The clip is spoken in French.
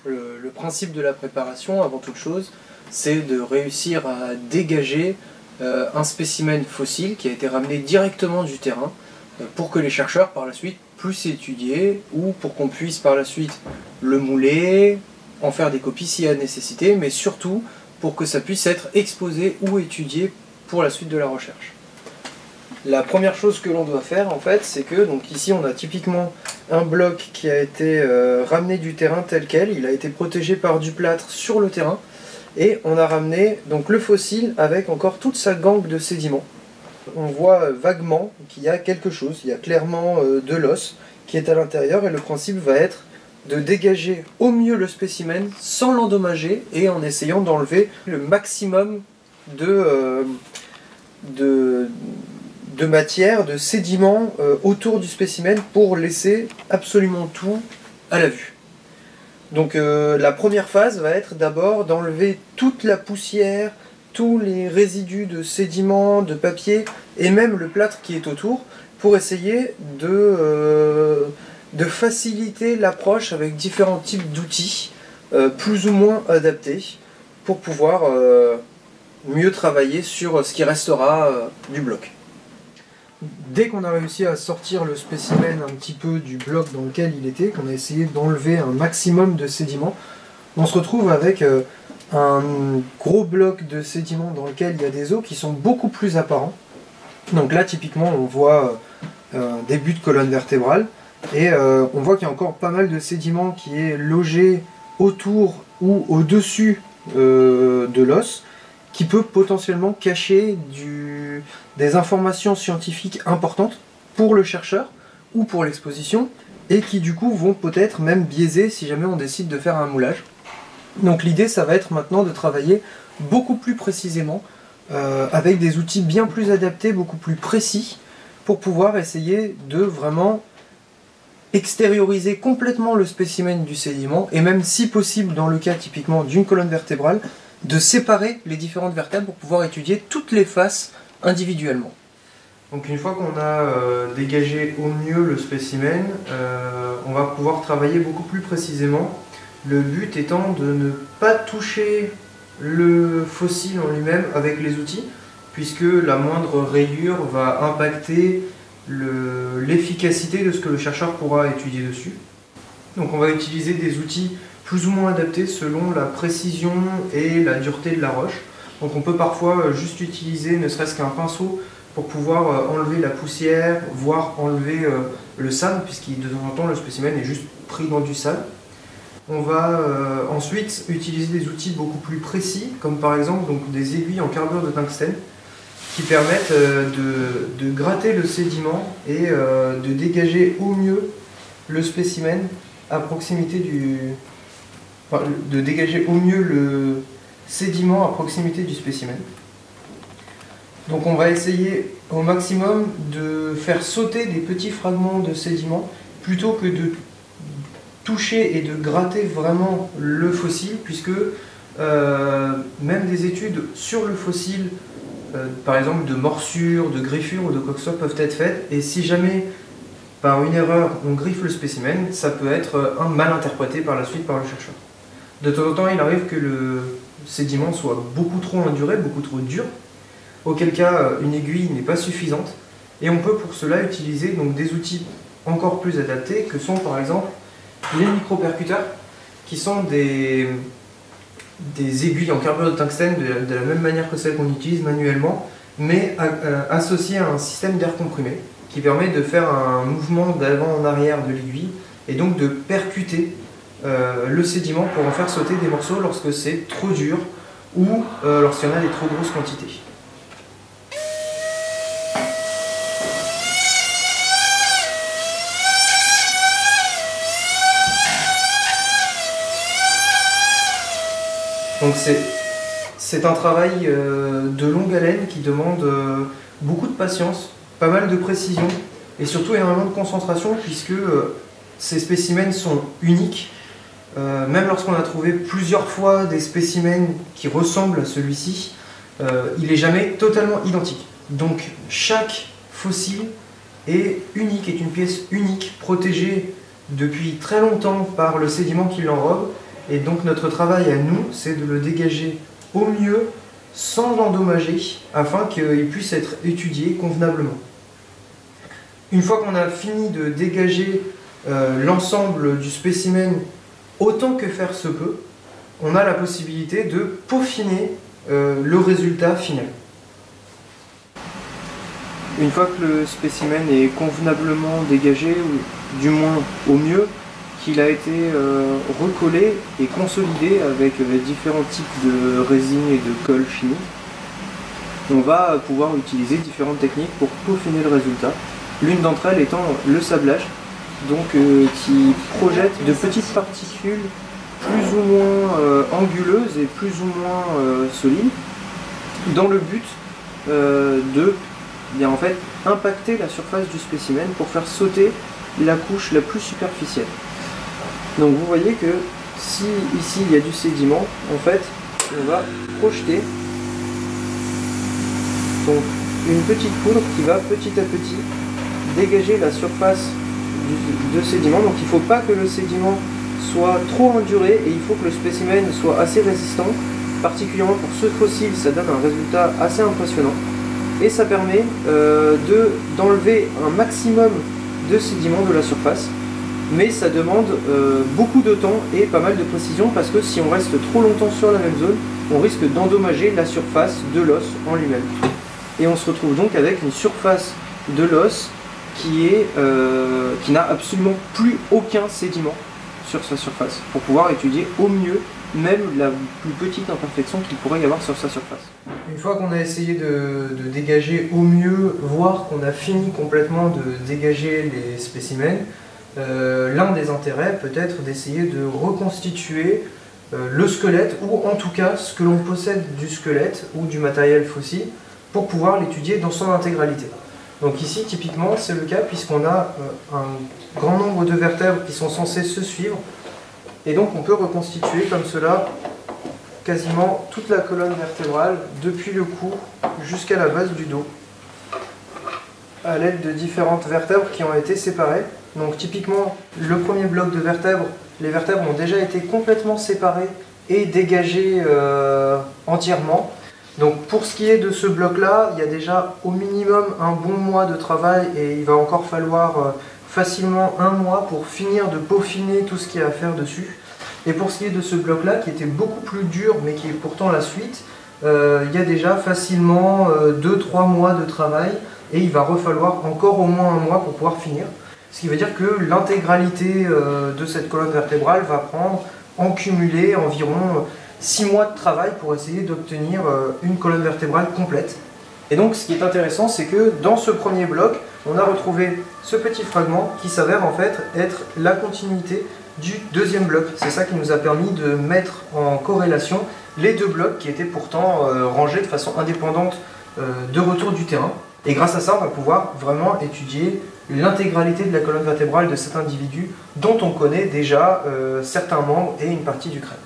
Le principe de la préparation, avant toute chose, c'est de réussir à dégager un spécimen fossile qui a été ramené directement du terrain pour que les chercheurs par la suite puissent étudier ou pour qu'on puisse par la suite le mouler, en faire des copies s'il y a nécessité, mais surtout pour que ça puisse être exposé ou étudié pour la suite de la recherche. La première chose que l'on doit faire en fait, c'est que donc ici on a typiquement un bloc qui a été ramené du terrain tel quel, il a été protégé par du plâtre sur le terrain et on a ramené donc le fossile avec encore toute sa gangue de sédiments. On voit vaguement qu'il y a quelque chose, il y a clairement de l'os qui est à l'intérieur et le principe va être de dégager au mieux le spécimen sans l'endommager et en essayant d'enlever le maximum de matière, de sédiments autour du spécimen pour laisser absolument tout à la vue. Donc la première phase va être d'abord d'enlever toute la poussière, tous les résidus de sédiments, de papier et même le plâtre qui est autour pour essayer de faciliter l'approche avec différents types d'outils plus ou moins adaptés pour pouvoir mieux travailler sur ce qui restera du bloc. Dès qu'on a réussi à sortir le spécimen un petit peu du bloc dans lequel il était, qu'on a essayé d'enlever un maximum de sédiments, on se retrouve avec un gros bloc de sédiments dans lequel il y a des os qui sont beaucoup plus apparents. Donc là typiquement on voit un début de colonne vertébrale et on voit qu'il y a encore pas mal de sédiments qui est logé autour ou au-dessus de l'os, qui peut potentiellement cacher des informations scientifiques importantes pour le chercheur ou pour l'exposition et qui du coup vont peut-être même biaiser si jamais on décide de faire un moulage. Donc l'idée ça va être maintenant de travailler beaucoup plus précisément avec des outils bien plus adaptés, beaucoup plus précis pour pouvoir essayer de vraiment extérioriser complètement le spécimen du sédiment et même si possible dans le cas typiquement d'une colonne vertébrale de séparer les différentes vertèbres pour pouvoir étudier toutes les faces individuellement. Donc une fois qu'on a dégagé au mieux le spécimen, on va pouvoir travailler beaucoup plus précisément. Le but étant de ne pas toucher le fossile en lui-même avec les outils, puisque la moindre rayure va impacter l'efficacité de ce que le chercheur pourra étudier dessus. Donc on va utiliser des outils plus ou moins adaptés selon la précision et la dureté de la roche. Donc on peut parfois juste utiliser ne serait-ce qu'un pinceau pour pouvoir enlever la poussière, voire enlever le sable, puisqu'il de temps en temps le spécimen est juste pris dans du sable. On va ensuite utiliser des outils beaucoup plus précis, comme par exemple donc, des aiguilles en carbure de tungstène, qui permettent de gratter le sédiment et de dégager au mieux le spécimen à proximité de dégager au mieux le sédiment à proximité du spécimen. Donc on va essayer au maximum de faire sauter des petits fragments de sédiment plutôt que de toucher et de gratter vraiment le fossile, puisque même des études sur le fossile, par exemple de morsures, de griffures ou de quoi que ce soit, peuvent être faites, et si jamais par une erreur on griffe le spécimen, ça peut être mal interprété par la suite par le chercheur. De temps en temps il arrive que le sédiment soit beaucoup trop enduré, beaucoup trop dur, auquel cas une aiguille n'est pas suffisante, et on peut pour cela utiliser donc, des outils encore plus adaptés que sont par exemple les micropercuteurs, qui sont des aiguilles en carbure de tungstène de la même manière que celles qu'on utilise manuellement, mais associées à un système d'air comprimé qui permet de faire un mouvement d'avant en arrière de l'aiguille et donc de percuter le sédiment pour en faire sauter des morceaux lorsque c'est trop dur ou lorsqu'il y en a des trop grosses quantités. Donc c'est un travail de longue haleine qui demande beaucoup de patience, pas mal de précision et surtout énormément de concentration, puisque ces spécimens sont uniques. Même lorsqu'on a trouvé plusieurs fois des spécimens qui ressemblent à celui-ci, il n'est jamais totalement identique. Donc chaque fossile est unique, est une pièce unique, protégée depuis très longtemps par le sédiment qui l'enrobe, Et donc notre travail à nous, c'est de le dégager au mieux sans l'endommager afin qu'il puisse être étudié convenablement. Une fois qu'on a fini de dégager l'ensemble du spécimen autant que faire se peut, on a la possibilité de peaufiner le résultat final. Une fois que le spécimen est convenablement dégagé, ou du moins au mieux, qu'il a été recollé et consolidé avec différents types de résine et de colle chimique, on va pouvoir utiliser différentes techniques pour peaufiner le résultat. L'une d'entre elles étant le sablage, donc qui projette de petites particules plus ou moins anguleuses et plus ou moins solides, dans le but de en fait, impacter la surface du spécimen pour faire sauter la couche la plus superficielle. Donc vous voyez que si ici il y a du sédiment, en fait on va projeter donc une petite poudre qui va petit à petit dégager la surface de sédiment. Donc il ne faut pas que le sédiment soit trop enduré et il faut que le spécimen soit assez résistant. Particulièrement pour ce fossile, ça donne un résultat assez impressionnant et ça permet d'enlever un maximum de sédiment de la surface. Mais ça demande beaucoup de temps et pas mal de précision parce que si on reste trop longtemps sur la même zone, on risque d'endommager la surface de l'os en lui-même. Et on se retrouve donc avec une surface de l'os qui n'a absolument plus aucun sédiment sur sa surface pour pouvoir étudier au mieux même la plus petite imperfection qu'il pourrait y avoir sur sa surface. Une fois qu'on a essayé de dégager au mieux, voire qu'on a fini complètement de dégager les spécimens, l'un des intérêts peut être d'essayer de reconstituer le squelette, ou en tout cas ce que l'on possède du squelette ou du matériel fossile, pour pouvoir l'étudier dans son intégralité. Donc ici typiquement c'est le cas puisqu'on a un grand nombre de vertèbres qui sont censées se suivre, et donc on peut reconstituer comme cela quasiment toute la colonne vertébrale depuis le cou jusqu'à la base du dos à l'aide de différentes vertèbres qui ont été séparées. Donc typiquement le premier bloc de vertèbres, les vertèbres ont déjà été complètement séparées et dégagées entièrement. Donc pour ce qui est de ce bloc là, il y a déjà au minimum un bon mois de travail et il va encore falloir facilement un mois pour finir de peaufiner tout ce qu'il y a à faire dessus. Et pour ce qui est de ce bloc là qui était beaucoup plus dur mais qui est pourtant la suite, il y a déjà facilement 2-3 mois de travail et il va falloir encore au moins un mois pour pouvoir finir. Ce qui veut dire que l'intégralité de cette colonne vertébrale va prendre en cumulé environ 6 mois de travail pour essayer d'obtenir une colonne vertébrale complète. Et donc ce qui est intéressant, c'est que dans ce premier bloc, on a retrouvé ce petit fragment qui s'avère en fait être la continuité du deuxième bloc. C'est ça qui nous a permis de mettre en corrélation les deux blocs qui étaient pourtant rangés de façon indépendante de retour du terrain. Et grâce à ça, on va pouvoir vraiment étudier l'intégralité de la colonne vertébrale de cet individu dont on connaît déjà certains membres et une partie du crâne.